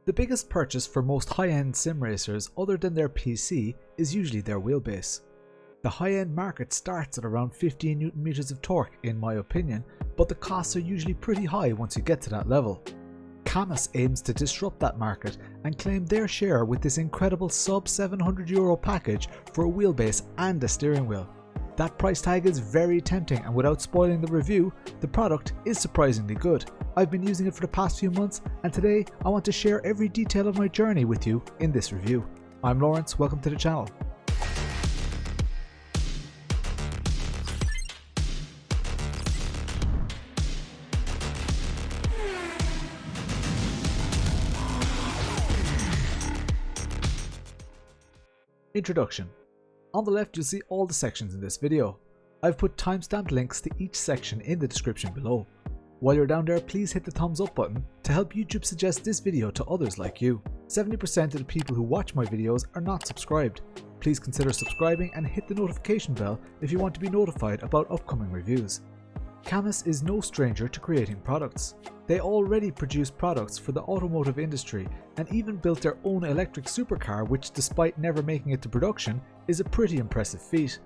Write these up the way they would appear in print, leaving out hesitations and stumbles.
The biggest purchase for most high-end sim racers other than their PC is usually their wheelbase. The high-end market starts at around 15 Nm of torque in my opinion, but the costs are usually pretty high once you get to that level. CAMMUS aims to disrupt that market and claim their share with this incredible sub €700 package for a wheelbase and a steering wheel. That price tag is very tempting, and without spoiling the review, the product is surprisingly good. I've been using it for the past few months, and today I want to share every detail of my journey with you in this review. I'm Lawrence, welcome to the channel. Introduction. On the left you'll see all the sections in this video. I've put timestamped links to each section in the description below. While you're down there, please hit the thumbs up button to help YouTube suggest this video to others like you. 70% of the people who watch my videos are not subscribed. Please consider subscribing and hit the notification bell if you want to be notified about upcoming reviews. CAMMUS is no stranger to creating products. They already produce products for the automotive industry and even built their own electric supercar, which despite never making it to production is a pretty impressive feat.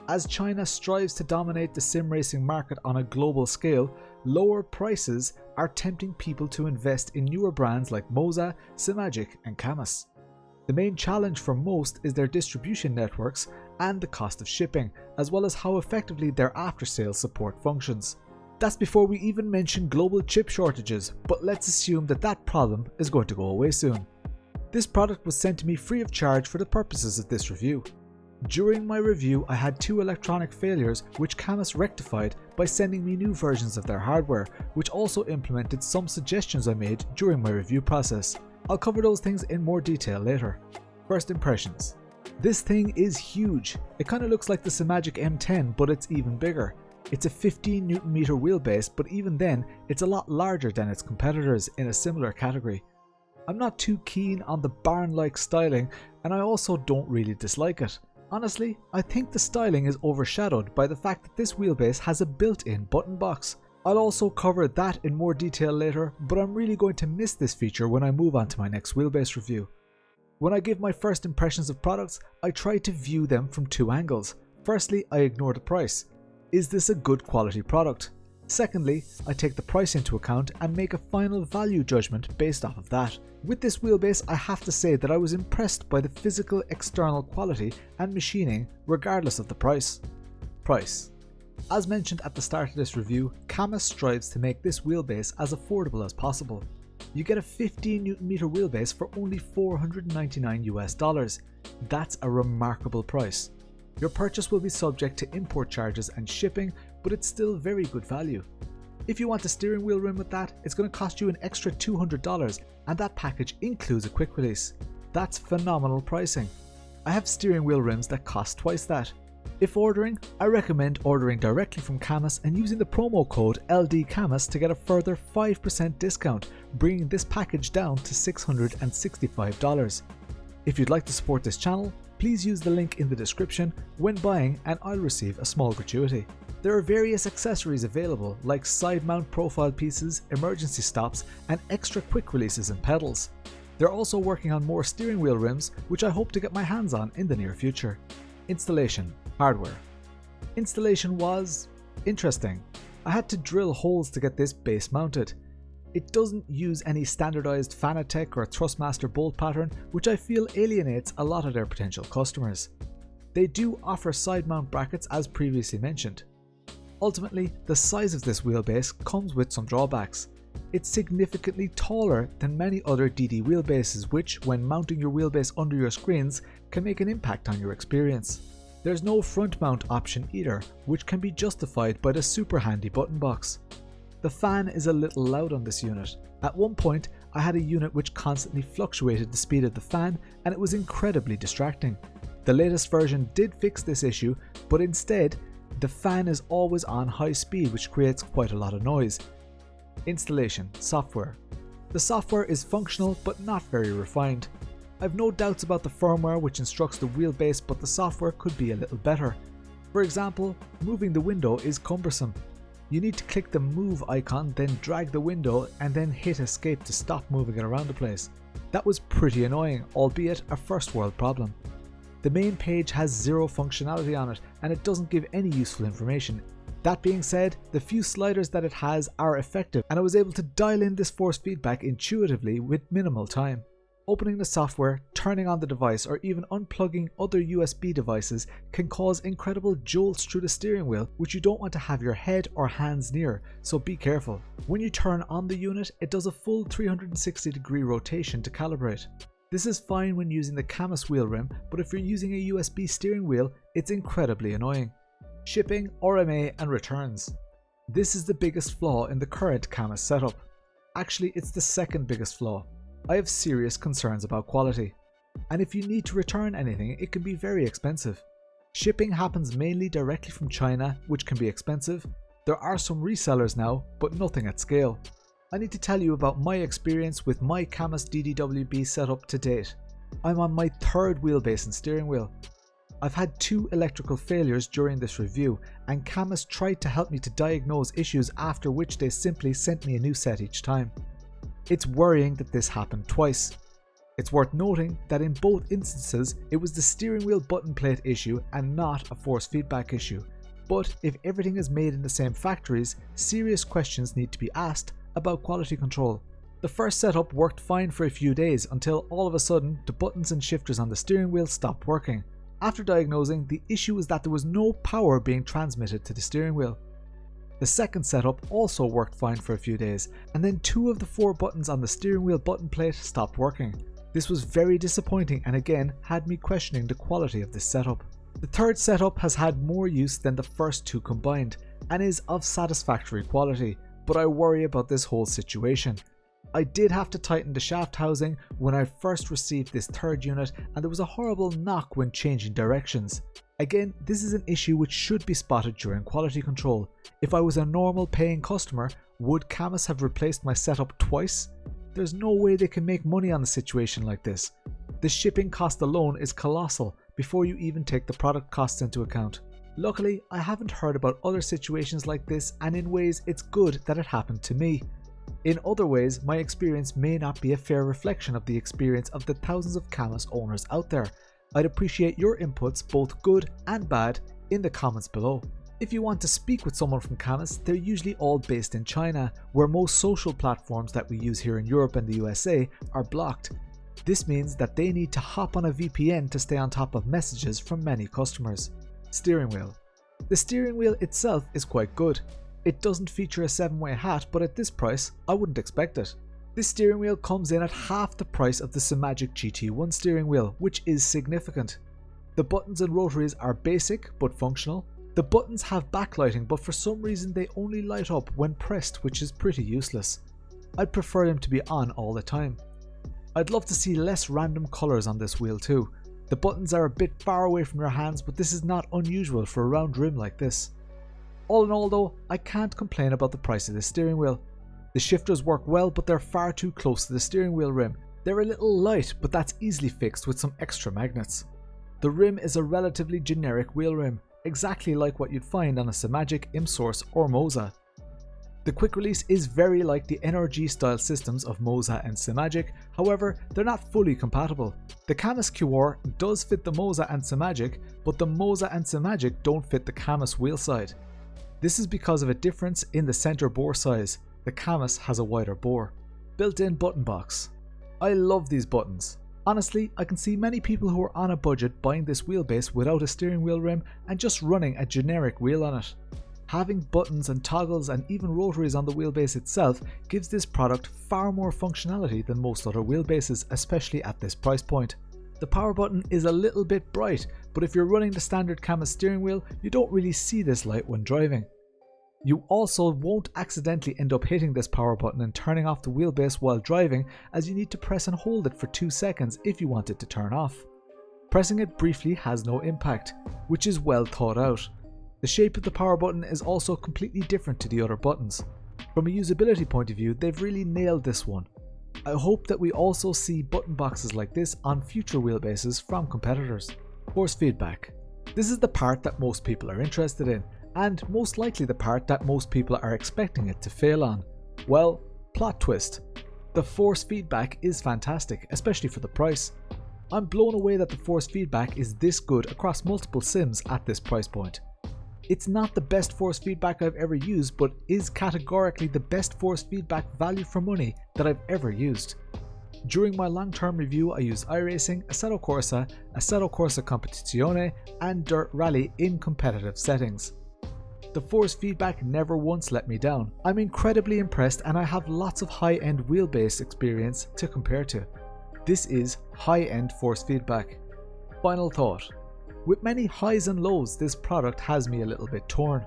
As China strives to dominate the sim racing market on a global scale, lower prices are tempting people to invest in newer brands like Moza, Simagic and CAMMUS. The main challenge for most is their distribution networks and the cost of shipping, as well as how effectively their after-sales support functions. That's before we even mention global chip shortages, but let's assume that that problem is going to go away soon. This product was sent to me free of charge for the purposes of this review. During my review I had 2 electronic failures which CAMMUS rectified by sending me new versions of their hardware, which also implemented some suggestions I made during my review process. I'll cover those things in more detail later. First impressions. This thing is huge. It kinda looks like the Simagic M10, but it's even bigger. It's a 15 Nm wheelbase, but even then it's a lot larger than its competitors in a similar category. I'm not too keen on the barn-like styling, and I also don't really dislike it. Honestly, I think the styling is overshadowed by the fact that this wheelbase has a built-in button box. I'll also cover that in more detail later, but I'm really going to miss this feature when I move on to my next wheelbase review. When I give my first impressions of products, I try to view them from 2 angles. Firstly, I ignore the price. Is this a good quality product? Secondly, I take the price into account and make a final value judgment based off of that. With this wheelbase, I have to say that I was impressed by the physical external quality and machining regardless of the price. Price. As mentioned at the start of this review, CAMMUS strives to make this wheelbase as affordable as possible. You get a 15 Nm wheelbase for only $499 US. That's a remarkable price. Your purchase will be subject to import charges and shipping, but it's still very good value. If you want a steering wheel rim with that, it's going to cost you an extra $200, and that package includes a quick release. That's phenomenal pricing. I have steering wheel rims that cost twice that. If ordering, I recommend ordering directly from CAMMUS and using the promo code LDCAMMUS to get a further 5% discount, bringing this package down to $665. If you'd like to support this channel, please use the link in the description when buying and I'll receive a small gratuity. There are various accessories available like side mount profile pieces, emergency stops and extra quick releases and pedals. They're also working on more steering wheel rims which I hope to get my hands on in the near future. Installation. Hardware. Installation was interesting. I had to drill holes to get this base mounted. It doesn't use any standardized Fanatec or Thrustmaster bolt pattern, which I feel alienates a lot of their potential customers. They do offer side mount brackets as previously mentioned. Ultimately, the size of this wheelbase comes with some drawbacks. It's significantly taller than many other DD wheelbases, which, when mounting your wheelbase under your screens, can make an impact on your experience. There's no front mount option either, which can be justified by the super handy button box. The fan is a little loud on this unit. At one point, I had a unit which constantly fluctuated the speed of the fan and it was incredibly distracting. The latest version did fix this issue, but instead, the fan is always on high speed, which creates quite a lot of noise. Installation. Software. The software is functional but not very refined. I've no doubts about the firmware which instructs the wheelbase, but the software could be a little better. For example, moving the window is cumbersome. You need to click the move icon, then drag the window and then hit escape to stop moving it around the place. That was pretty annoying, albeit a first world problem. The main page has zero functionality on it and it doesn't give any useful information. That being said, the few sliders that it has are effective and I was able to dial in this force feedback intuitively with minimal time. Opening the software, turning on the device or even unplugging other USB devices can cause incredible jolts through the steering wheel which you don't want to have your head or hands near, so be careful. When you turn on the unit, it does a full 360-degree rotation to calibrate. This is fine when using the CAMMUS wheel rim, but if you're using a USB steering wheel, it's incredibly annoying. Shipping, RMA and returns. This is the biggest flaw in the current CAMMUS setup. Actually, it's the second biggest flaw. I have serious concerns about quality. And if you need to return anything, it can be very expensive. Shipping happens mainly directly from China, which can be expensive. There are some resellers now, but nothing at scale. I need to tell you about my experience with my CAMMUS DDWB setup to date. I'm on my third wheelbase and steering wheel. I've had 2 electrical failures during this review, and CAMMUS tried to help me to diagnose issues, after which they simply sent me a new set each time. It's worrying that this happened twice. It's worth noting that in both instances it was the steering wheel button plate issue and not a force feedback issue. But if everything is made in the same factories, serious questions need to be asked about quality control. The first setup worked fine for a few days until all of a sudden the buttons and shifters on the steering wheel stopped working. After diagnosing, the issue was that there was no power being transmitted to the steering wheel. The second setup also worked fine for a few days, and then 2 of the 4 buttons on the steering wheel button plate stopped working. This was very disappointing and again had me questioning the quality of this setup. The third setup has had more use than the first 2 combined and is of satisfactory quality, but I worry about this whole situation. I did have to tighten the shaft housing when I first received this third unit, and there was a horrible knock when changing directions. Again, this is an issue which should be spotted during quality control. If I was a normal paying customer, would CAMMUS have replaced my setup twice? There's no way they can make money on a situation like this. The shipping cost alone is colossal before you even take the product costs into account. Luckily, I haven't heard about other situations like this, and in ways it's good that it happened to me. In other ways, my experience may not be a fair reflection of the experience of the thousands of CAMMUS owners out there. I'd appreciate your inputs, both good and bad, in the comments below. If you want to speak with someone from CAMMUS, they're usually all based in China, where most social platforms that we use here in Europe and the USA are blocked. This means that they need to hop on a VPN to stay on top of messages from many customers. Steering wheel. The steering wheel itself is quite good. It doesn't feature a 7-way hat, but at this price, I wouldn't expect it. This steering wheel comes in at half the price of the Simagic GT1 steering wheel, which is significant. The buttons and rotaries are basic but functional. The buttons have backlighting, but for some reason they only light up when pressed, which is pretty useless. I'd prefer them to be on all the time. I'd love to see less random colours on this wheel too. The buttons are a bit far away from your hands, but this is not unusual for a round rim like this. All in all though, I can't complain about the price of this steering wheel. The shifters work well, but they're far too close to the steering wheel rim. They're a little light, but that's easily fixed with some extra magnets. The rim is a relatively generic wheel rim, exactly like what you'd find on a Simagic, ImSource or Moza. The quick release is very like the NRG style systems of Moza and Simagic, however they're not fully compatible. The CAMMUS Cuyar does fit the Moza and Simagic, but the Moza and Simagic don't fit the CAMMUS wheel side. This is because of a difference in the center bore size. The CAMMUS has a wider bore. Built-in button box. I love these buttons. Honestly, I can see many people who are on a budget buying this wheelbase without a steering wheel rim and just running a generic wheel on it. Having buttons and toggles and even rotaries on the wheelbase itself gives this product far more functionality than most other wheelbases, especially at this price point. The power button is a little bit bright, but if you're running the standard CAMMUS steering wheel, you don't really see this light when driving. You also won't accidentally end up hitting this power button and turning off the wheelbase while driving, as you need to press and hold it for 2 seconds if you want it to turn off. Pressing it briefly has no impact, which is well thought out. The shape of the power button is also completely different to the other buttons. From a usability point of view, they've really nailed this one. I hope that we also see button boxes like this on future wheelbases from competitors. Force feedback. This is the part that most people are interested in, and most likely the part that most people are expecting it to fail on. Well, plot twist. The force feedback is fantastic, especially for the price. I'm blown away that the force feedback is this good across multiple sims at this price point. It's not the best force feedback I've ever used, but is categorically the best force feedback value for money that I've ever used. During my long-term review, I used iRacing, Assetto Corsa Competizione, and Dirt Rally in competitive settings. The force feedback never once let me down. I'm incredibly impressed, and I have lots of high-end wheelbase experience to compare to. This is high-end force feedback. Final thought. With many highs and lows, this product has me a little bit torn.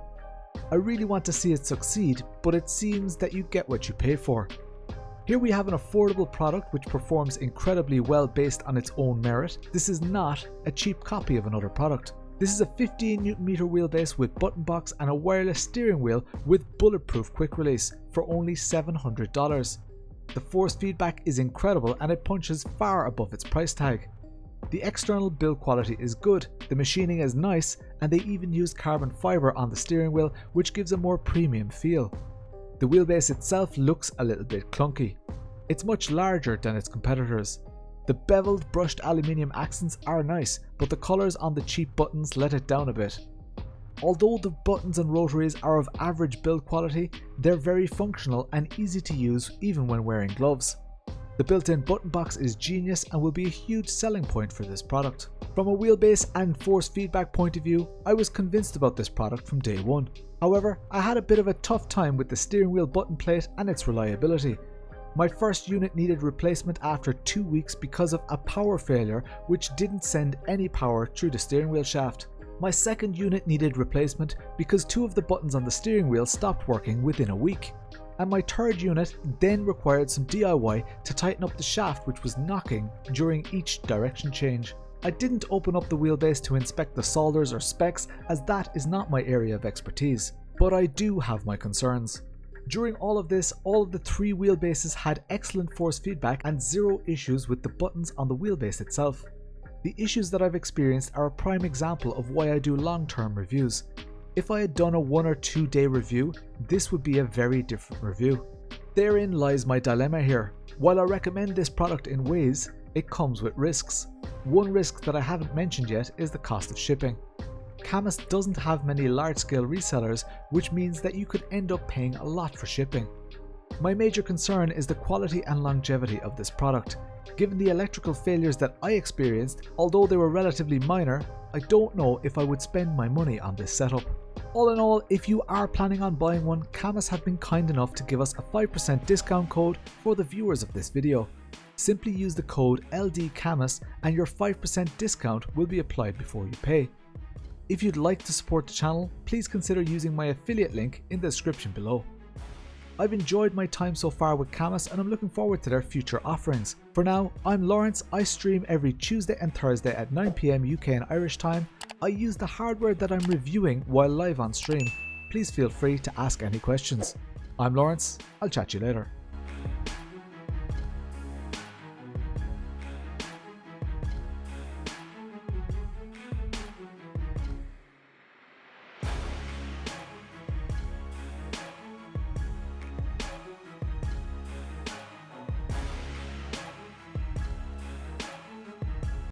I really want to see it succeed, but it seems that you get what you pay for. Here we have an affordable product which performs incredibly well based on its own merit. This is not a cheap copy of another product. This is a 15 Nm wheelbase with button box and a wireless steering wheel with bulletproof quick release for only $700. The force feedback is incredible and it punches far above its price tag. The external build quality is good, the machining is nice, and they even use carbon fibre on the steering wheel, which gives a more premium feel. The wheelbase itself looks a little bit clunky. It's much larger than its competitors. The beveled brushed aluminium accents are nice, but the colours on the cheap buttons let it down a bit. Although the buttons and rotaries are of average build quality, they're very functional and easy to use even when wearing gloves. The built-in button box is genius and will be a huge selling point for this product. From a wheelbase and force feedback point of view, I was convinced about this product from day one. However, I had a bit of a tough time with the steering wheel button plate and its reliability. My first unit needed replacement after 2 weeks because of a power failure which didn't send any power through the steering wheel shaft. My second unit needed replacement because 2 of the buttons on the steering wheel stopped working within a week. And my third unit then required some DIY to tighten up the shaft which was knocking during each direction change. I didn't open up the wheelbase to inspect the solders or specs as that is not my area of expertise, but I do have my concerns. During all of this, all of the 3 wheelbases had excellent force feedback and 0 issues with the buttons on the wheelbase itself. The issues that I've experienced are a prime example of why I do long-term reviews. If I had done a 1 or 2 day review, this would be a very different review. Therein lies my dilemma here. While I recommend this product in ways, it comes with risks. One risk that I haven't mentioned yet is the cost of shipping. CAMMUS doesn't have many large-scale resellers, which means that you could end up paying a lot for shipping. My major concern is the quality and longevity of this product. Given the electrical failures that I experienced, although they were relatively minor, I don't know if I would spend my money on this setup. All in all, if you are planning on buying one, CAMMUS have been kind enough to give us a 5% discount code for the viewers of this video. Simply use the code LDCAMMUS and your 5% discount will be applied before you pay. If you'd like to support the channel, please consider using my affiliate link in the description below. I've enjoyed my time so far with CAMMUS and I'm looking forward to their future offerings. For now, I'm Lawrence. I stream every Tuesday and Thursday at 9 PM UK and Irish time. I use the hardware that I'm reviewing while live on stream. Please feel free to ask any questions. I'm Lawrence. I'll chat to you later.